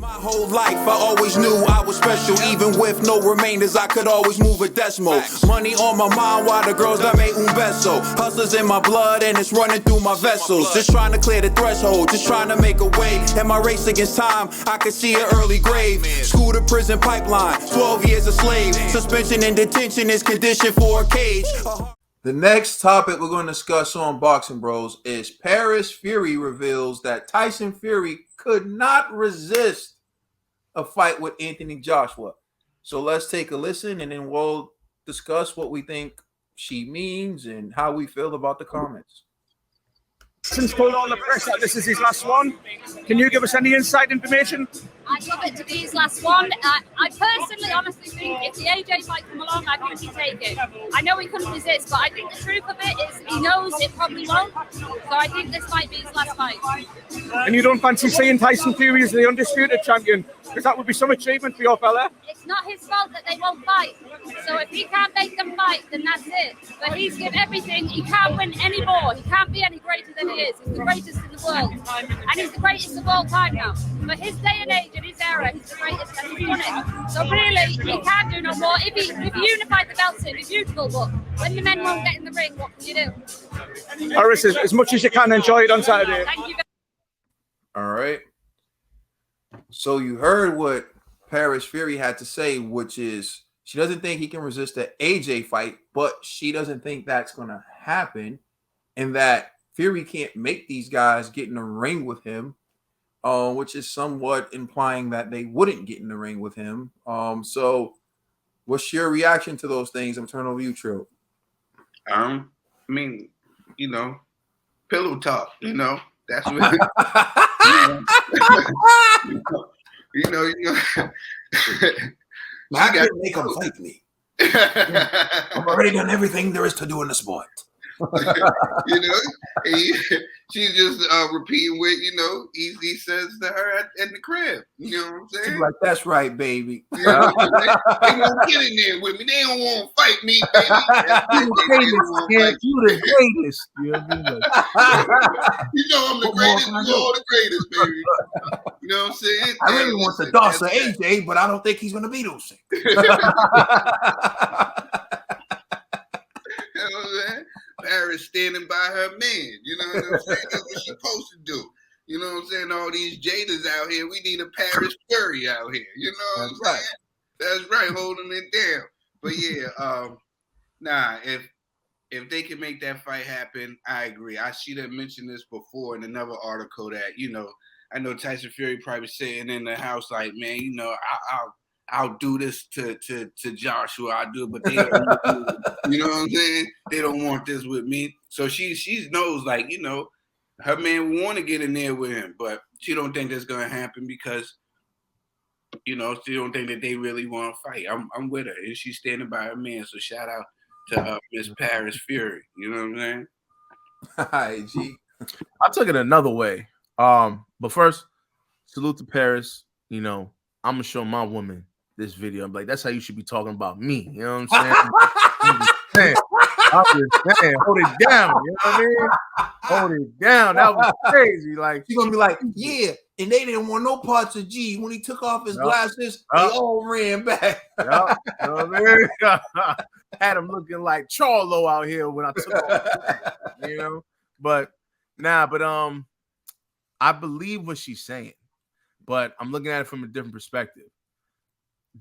My whole life, I always knew I was special. Even with no remainders, I could always move a decimal. Money on my mind while the girls that made un beso. Hustlers in my blood and it's running through my vessels. Just trying to clear the threshold, just trying to make a way. In my race against time, I could see an early grave. School to prison pipeline, 12 years a slave. Suspension and detention is conditioned for a cage. The next topic we're going to discuss on Boxing Bros is Paris Fury reveals that Tyson Fury could not resist a fight with Anthony Joshua. So let's take a listen and then we'll discuss what we think she means and how we feel about the comments. Tyson's told all the press that this is his last one. Can you give us any inside information? I'd love it to be his last one. I personally, honestly think if the AJ fight come along, I'd honestly take it. I know he couldn't resist, but I think the truth of it is he knows it probably won't. So I think this might be his last fight. And you don't fancy seeing Tyson Fury as the undisputed champion? Because that would be some achievement for your fella. It's not his fault that they won't fight. So if he can't make them fight, then that's it. But he's given everything. He can't win any more. He can't be any greater than he is. He's the greatest in the world. And he's the greatest of all time now. For his day and age and his era, he's the greatest and he's done it. So really, he can't do no more. If he unified the belts, it'd be beautiful. But when the men won't get in the ring, what can you do? Paris, as much as you can, enjoy it on Saturday. Thank you. All right. So you heard what Paris Fury had to say, which is she doesn't think he can resist the AJ fight, but she doesn't think that's going to happen, and that Fury can't make these guys get in the ring with him, which is somewhat implying that they wouldn't get in the ring with him. So what's your reaction to those things? I'm turning over you, Trill. I mean, pillow talk, that's what I can't make them fight me. I've already done everything there is to do in the sport. She's just repeating what Easy says to her at the crib. You know what I'm saying? She's like, that's right, baby. They won't get in there with me. They don't want to fight me, baby. You the greatest. You know what I mean? I'm the greatest. You're all the greatest, baby. You know what I'm saying? I really want to doss AJ, but I don't think he's going to beat Usyk. You know what I'm saying? Paris standing by her man. You know what I'm saying? That's what she's supposed to do. You know what I'm saying? All these Jadas out here, we need a Paris Fury out here. You know what I'm saying? That's right, holding it down. But yeah, if they can make that fight happen, I agree. She done mentioned this before in another article that, I know Tyson Fury probably sitting in the house like, man, I'll do this to Joshua. I'll do it, but they don't do it. You know what I'm saying? They don't want this with me. So she knows, like, her man want to get in there with him, but she don't think that's gonna happen because, she don't think that they really want to fight. I'm with her, and she's standing by her man. So shout out to Miss Paris Fury. You know what I'm saying? Hi, G. I took it another way. But first, salute to Paris. I'm gonna show my woman this video. I'm like, that's how you should be talking about me. You know what I'm saying? I'm just saying, hold it down. You know what I mean? Hold it down. That was crazy. Like, she's gonna be like, yeah, and they didn't want no parts of G. When he took off his glasses, they all ran back. You know what I mean? Had him looking like Charlo out here when I took off. But I believe what she's saying, but I'm looking at it from a different perspective.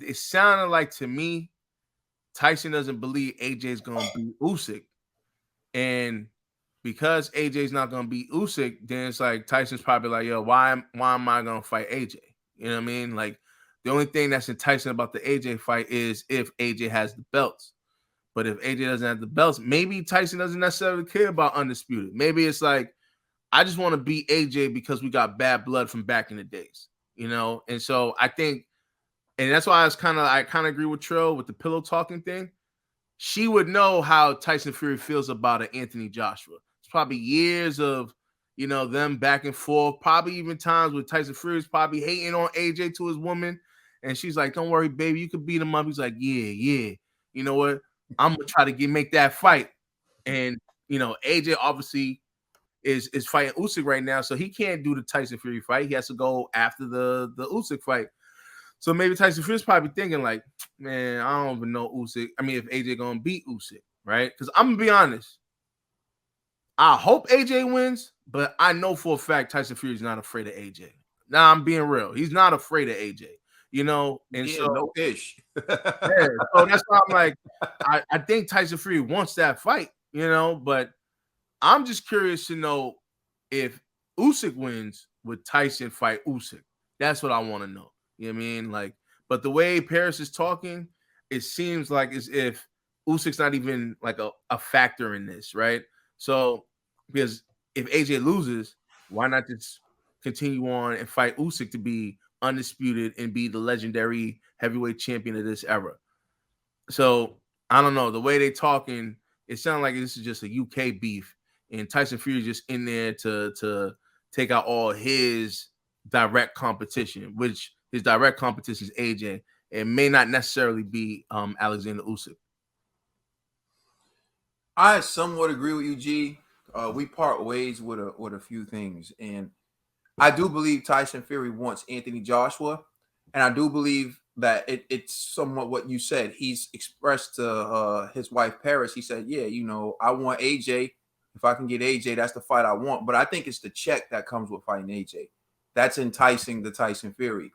It sounded like to me, Tyson doesn't believe AJ's going to beat Usyk. And because AJ's not going to beat Usyk, then it's like Tyson's probably like, yo, why am I going to fight AJ? You know what I mean? Like, the only thing that's enticing about the AJ fight is if AJ has the belts. But if AJ doesn't have the belts, maybe Tyson doesn't necessarily care about undisputed. Maybe it's like, I just want to beat AJ because we got bad blood from back in the days, And so I think, and that's why I kind of agree with Trill with the pillow talking thing. She would know how Tyson Fury feels about an Anthony Joshua. It's probably years of, them back and forth, probably even times where Tyson Fury is probably hating on AJ to his woman. And she's like, don't worry, baby, you could beat him up. He's like, yeah. You know what? I'm going to try to make that fight. And, AJ obviously, is fighting Usyk right now, so he can't do the Tyson Fury fight. He has to go after the Usyk fight. So maybe Tyson Fury's probably thinking like, man, I don't even know Usyk. I mean, if AJ gonna beat Usyk, right? Because I'm gonna be honest, I hope AJ wins, but I know for a fact Tyson Fury's not afraid of AJ. Now I'm being real. He's not afraid of AJ, you know, and Yeah, so no ish. yeah, so that's why I'm like, I think Tyson Fury wants that fight, you know, but I'm just curious to know if Usyk wins, would Tyson fight Usyk? That's what I want to know. You know what I mean? Like, but the way Paris is talking, it seems like as if Usyk's not even like a factor in this, right? So, because if AJ loses, why not just continue on and fight Usyk to be undisputed and be the legendary heavyweight champion of this era? So I don't know. The way they talking, it sounds like this is just a UK beef, and Tyson Fury just in there to take out all his direct competition, which his direct competition is AJ. It may not necessarily be Alexander Usyk. I somewhat agree with you, G. We part ways with a few things, and I do believe Tyson Fury wants Anthony Joshua, and I do believe that it's somewhat what you said. He's expressed to his wife Paris. He said, "Yeah, you know, I want AJ. If I can get AJ, that's the fight I want." But I think it's the check that comes with fighting AJ that's enticing the Tyson Fury.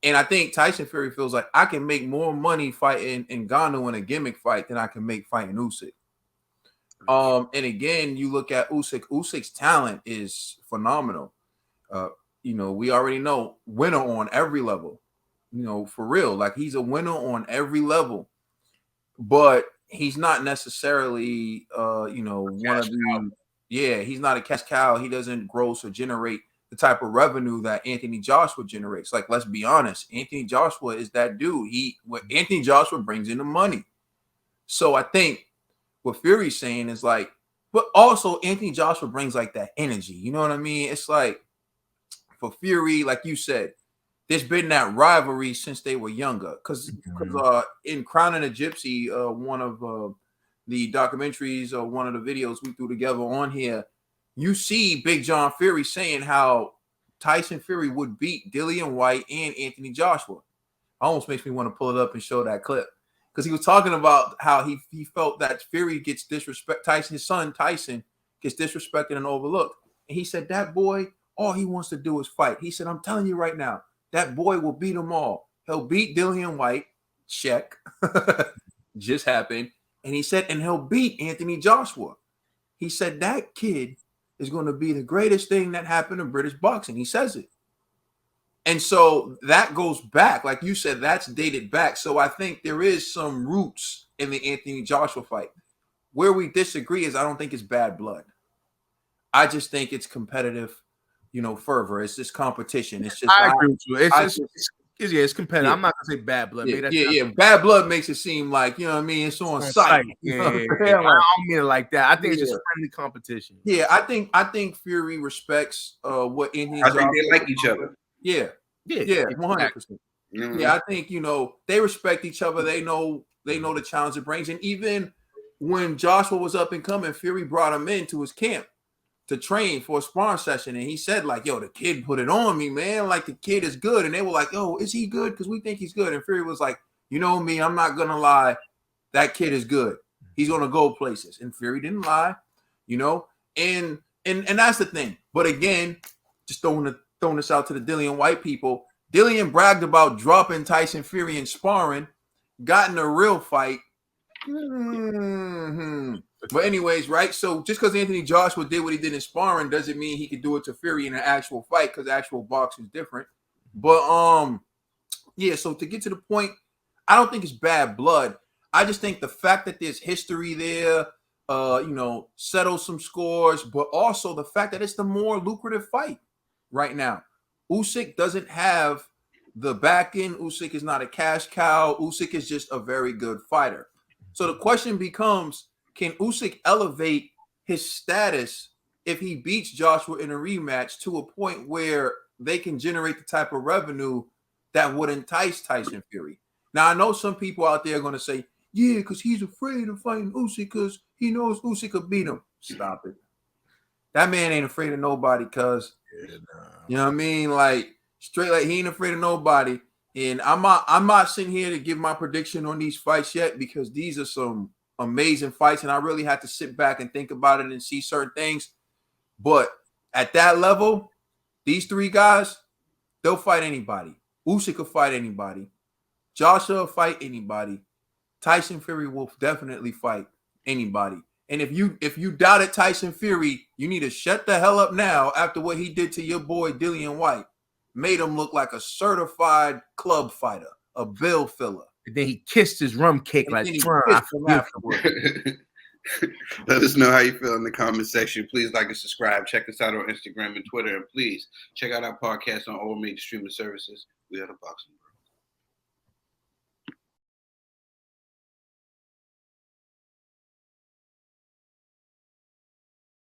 And I think Tyson Fury feels like I can make more money fighting Ngannou in a gimmick fight than I can make fighting Usyk. And again, you look at Usyk. Usyk's talent is phenomenal. Uh, you know, we already know winner on every level. You know, for real, like he's a winner on every level. But he's not necessarily, you know, one of the. Yeah, he's not a cash cow. He doesn't gross or generate the type of revenue that Anthony Joshua generates. Like, let's be honest, Anthony Joshua is that dude. What Anthony Joshua brings in the money. So I think what Fury's saying is like, but also Anthony Joshua brings like that energy. You know what I mean? It's like for Fury, like you said, there's been that rivalry since they were younger. Because in Crowning a Gypsy, one of the documentaries or one of the videos we threw together on here, you see Big John Fury saying how Tyson Fury would beat Dillian White and Anthony Joshua. Almost makes me want to pull it up and show that clip. Because he was talking about how he felt that Fury gets disrespect. Tyson, his son Tyson, gets disrespected and overlooked. And he said that boy, all he wants to do is fight. He said, I'm telling you right now, that boy will beat them all. He'll beat Dillian White. Check. Just happened. And he said, and he'll beat Anthony Joshua. He said that kid is going to be the greatest thing that happened in British boxing. He says it. And so that goes back, like you said, that's dated back. So I think there is some roots in the Anthony Joshua fight. Where we disagree is I don't think it's bad blood. I just think it's competitive, you know, fervor. It's just competition. It's just I agree with you. It's competitive. Yeah. I'm not gonna say bad blood. Yeah. Bad blood makes it seem like, you know what I mean, it's on sight. Yeah. I don't mean it like that. I think it's just friendly competition. Yeah, I think Fury respects what Anthony I think they like each other. Yeah, 100%. Yeah, I think, you know, they respect each other. They know the challenge it brings. And even when Joshua was up and coming, Fury brought him into his camp to train for a sparring session. And he said, like, yo, the kid put it on me, man. Like, the kid is good. And they were like, yo, is he good? Because we think he's good. And Fury was like, you know me, I'm not going to lie. That kid is good. He's going to go places. And Fury didn't lie, you know. And that's the thing. But again, just throwing this out to the Dillian White people. Dillian bragged about dropping Tyson Fury in sparring, got in a real fight. But anyways, right? So just because Anthony Joshua did what he did in sparring doesn't mean he could do it to Fury in an actual fight, because actual boxing is different. But yeah, so to get to the point, I don't think it's bad blood. I just think the fact that there's history there, you know, settles some scores, but also the fact that it's the more lucrative fight right now. Usyk doesn't have the back end. Usyk is not a cash cow. Usyk is just a very good fighter. So the question becomes, can Usyk elevate his status if he beats Joshua in a rematch to a point where they can generate the type of revenue that would entice Tyson Fury? Now, I know some people out there are going to say, yeah, because he's afraid of fighting Usyk because he knows Usyk could beat him. Stop it. That man ain't afraid of nobody, cuz. You know what I mean? Like straight, like he ain't afraid of nobody. And I'm not sitting here to give my prediction on these fights yet because these are some amazing fights, and I really had to sit back and think about it and see certain things. But at that level, these three guys, they'll fight anybody. Usyk could fight anybody. Joshua will fight anybody. Tyson Fury will definitely fight anybody. And if you doubted Tyson Fury, you need to shut the hell up now after what he did to your boy Dillian White. Made him look like a certified club fighter, a bill filler. And then he kissed his rum cake And like then he I kissed him forgive afterwards. Let us know how you feel in the comment section. Please like and subscribe. Check us out on Instagram and Twitter. And please check out our podcast on all major streaming services. We are the Boxing